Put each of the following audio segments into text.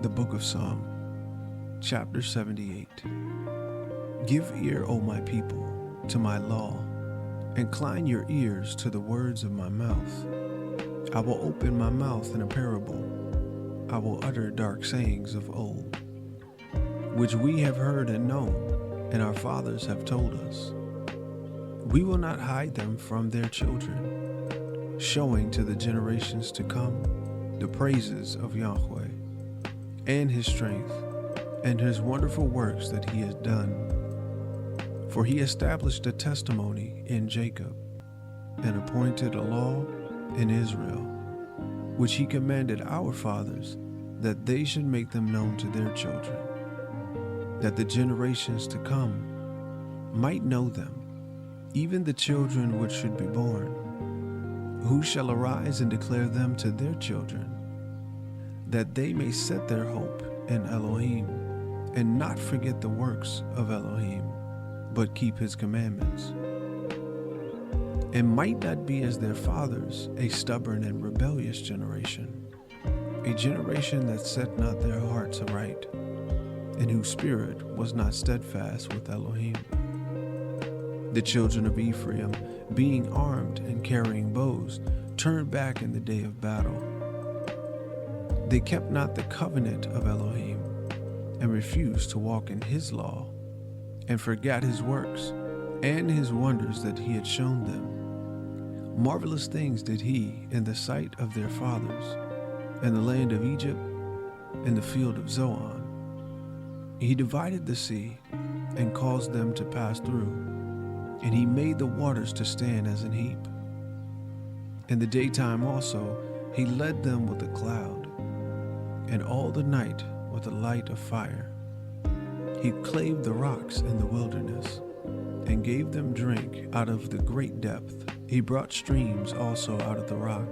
The Book of Psalm, chapter 78. Give ear, O my people, to my law. Incline your ears to the words of my mouth. I will open my mouth in a parable. I will utter dark sayings of old, which we have heard and known, and our fathers have told us. We will not hide them from their children, showing to the generations to come the praises of Yahweh, and his strength, and his wonderful works that he has done. For he established a testimony in Jacob, and appointed a law in Israel, which he commanded our fathers, that they should make them known to their children, that the generations to come might know them, even the children which should be born, who shall arise and declare them to their children, that they may set their hope in Elohim, and not forget the works of Elohim, but keep his commandments, and might not be as their fathers, a stubborn and rebellious generation, a generation that set not their hearts aright, and whose spirit was not steadfast with Elohim. The children of Ephraim, being armed and carrying bows, turned back in the day of battle. They kept not the covenant of Elohim, and refused to walk in his law, and forgot his works, and his wonders that he had shown them. Marvelous things did he in the sight of their fathers, in the land of Egypt, in the field of Zoan. He divided the sea, and caused them to pass through, and he made the waters to stand as an heap. In the daytime also he led them with a cloud, and all the night with a light of fire. He clave the rocks in the wilderness, and gave them drink out of the great depth. He brought streams also out of the rock,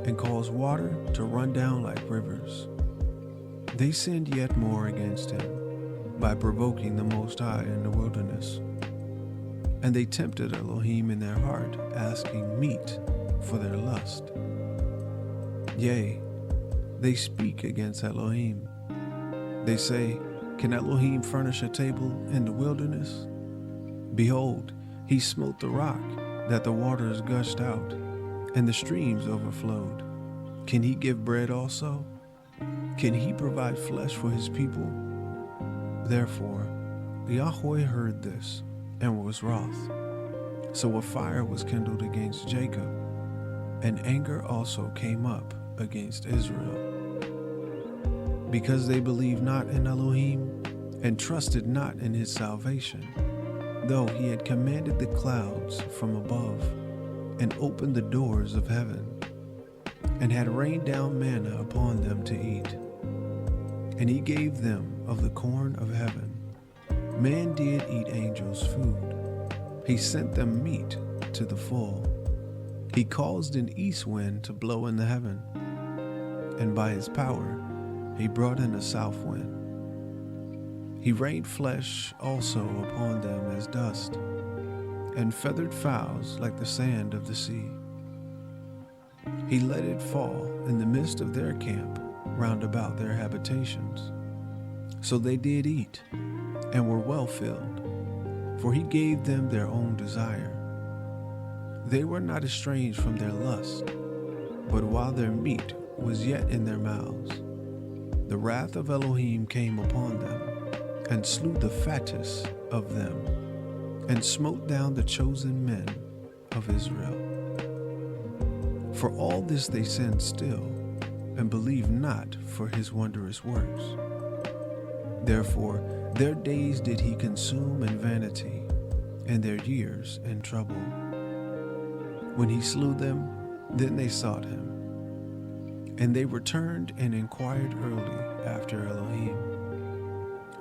and caused water to run down like rivers. They sinned yet more against him, by provoking the Most High in the wilderness. And they tempted Elohim in their heart, asking meat for their lust. Yea, they speak against Elohim. They say, can Elohim furnish a table in the wilderness? Behold, he smote the rock, that the waters gushed out, and the streams overflowed. Can he give bread also? Can he provide flesh for his people? Therefore, Yahweh heard this, and was wroth. So a fire was kindled against Jacob, and anger also came up against Israel, because they believed not in Elohim, and trusted not in his salvation, though he had commanded the clouds from above, and opened the doors of heaven, and had rained down manna upon them to eat. And he gave them of the corn of heaven. Man did eat angels' food. He sent them meat to the full. He caused an east wind to blow in the heaven, and by his power he brought in a south wind. He rained flesh also upon them as dust, and feathered fowls like the sand of the sea. He let it fall in the midst of their camp round about their habitations. So they did eat, and were well filled, for he gave them their own desire. They were not estranged from their lust, but while their meat was yet in their mouths, the wrath of Elohim came upon them, and slew the fattest of them, and smote down the chosen men of Israel. For all this they sinned still, and believed not for his wondrous works. Therefore their days did he consume in vanity, and their years in trouble. When he slew them, then they sought him. And they returned and inquired early after Elohim.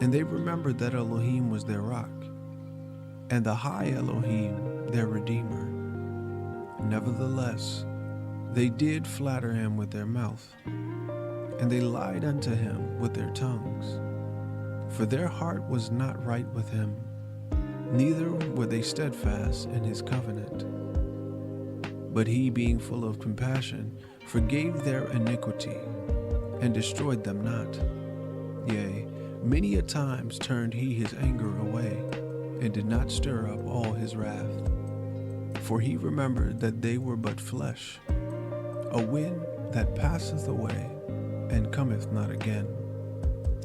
And they remembered that Elohim was their rock, and the high Elohim their Redeemer. Nevertheless, they did flatter him with their mouth, and they lied unto him with their tongues. For their heart was not right with him, neither were they steadfast in his covenant. But he, being full of compassion, forgave their iniquity, and destroyed them not. Yea, many a times turned he his anger away, and did not stir up all his wrath. For he remembered that they were but flesh, a wind that passeth away, and cometh not again.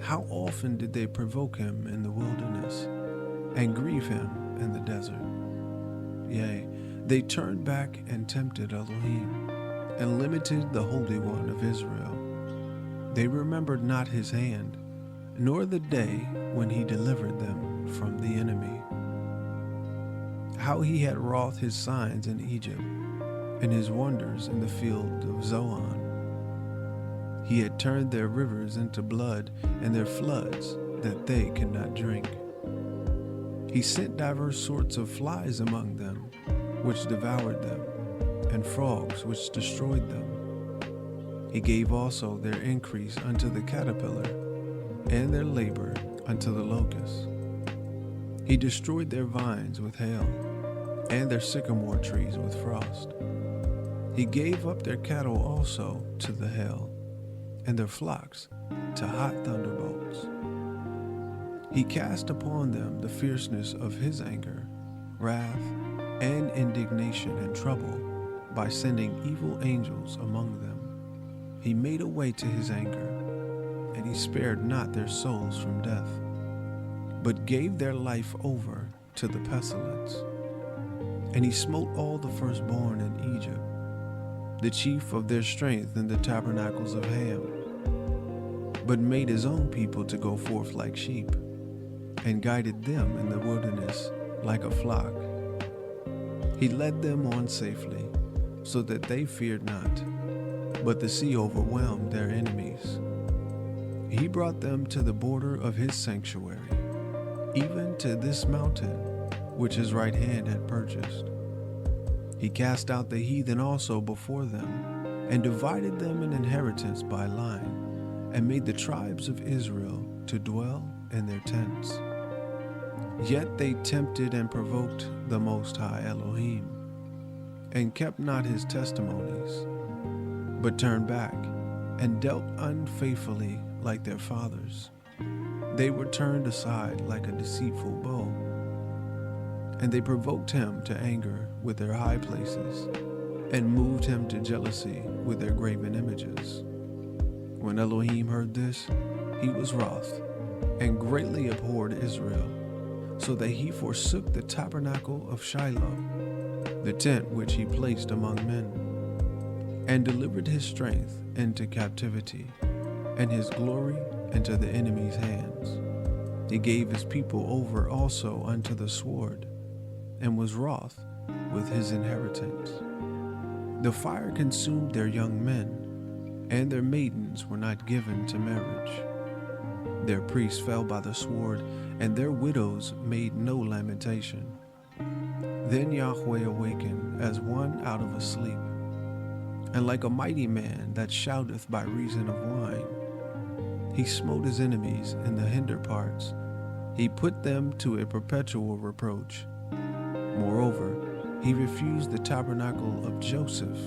How often did they provoke him in the wilderness, and grieve him in the desert? Yea, they turned back and tempted Elohim, and limited the Holy One of Israel. They remembered not his hand, nor the day when he delivered them from the enemy. How he had wrought his signs in Egypt, and his wonders in the field of Zoan. He had turned their rivers into blood, and their floods that they could not drink. He sent divers sorts of flies among them, which devoured them, and frogs which destroyed them. He gave also their increase unto the caterpillar, and their labor unto the locust. He destroyed their vines with hail, and their sycamore trees with frost. He gave up their cattle also to the hail, and their flocks to hot thunderbolts. He cast upon them the fierceness of his anger, wrath, and indignation and trouble, by sending evil angels among them. He made a way to his anger, and he spared not their souls from death, but gave their life over to the pestilence. And he smote all the firstborn in Egypt, the chief of their strength in the tabernacles of Ham, but made his own people to go forth like sheep, and guided them in the wilderness like a flock. He led them on safely, so that they feared not, but the sea overwhelmed their enemies. He brought them to the border of his sanctuary, even to this mountain, which his right hand had purchased. He cast out the heathen also before them, and divided them an inheritance by line, and made the tribes of Israel to dwell in their tents. Yet they tempted and provoked the Most High Elohim, and kept not his testimonies, but turned back, and dealt unfaithfully like their fathers. They were turned aside like a deceitful bow, and they provoked him to anger with their high places, and moved him to jealousy with their graven images. When Elohim heard this, he was wroth, and greatly abhorred Israel, so that he forsook the tabernacle of Shiloh, the tent which he placed among men, and delivered his strength into captivity, and his glory into the enemy's hands. He gave his people over also unto the sword, and was wroth with his inheritance. The fire consumed their young men, and their maidens were not given to marriage. Their priests fell by the sword, and their widows made no lamentation. Then Yahweh awakened as one out of a sleep, and like a mighty man that shouteth by reason of wine. He smote his enemies in the hinder parts. He put them to a perpetual reproach. Moreover, he refused the tabernacle of Joseph,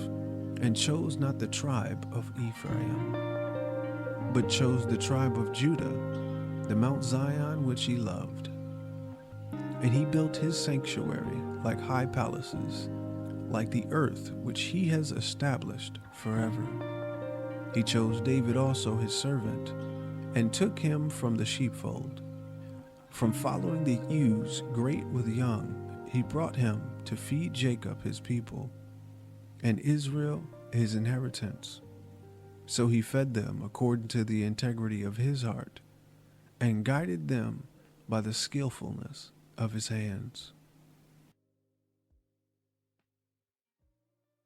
and chose not the tribe of Ephraim, but chose the tribe of Judah, the Mount Zion which he loved. And he built his sanctuary like high palaces, like the earth which he has established forever. He chose David also his servant, and took him from the sheepfold. From following the ewes great with young, he brought him to feed Jacob his people, and Israel his inheritance. So he fed them according to the integrity of his heart, and guided them by the skillfulness of his hands.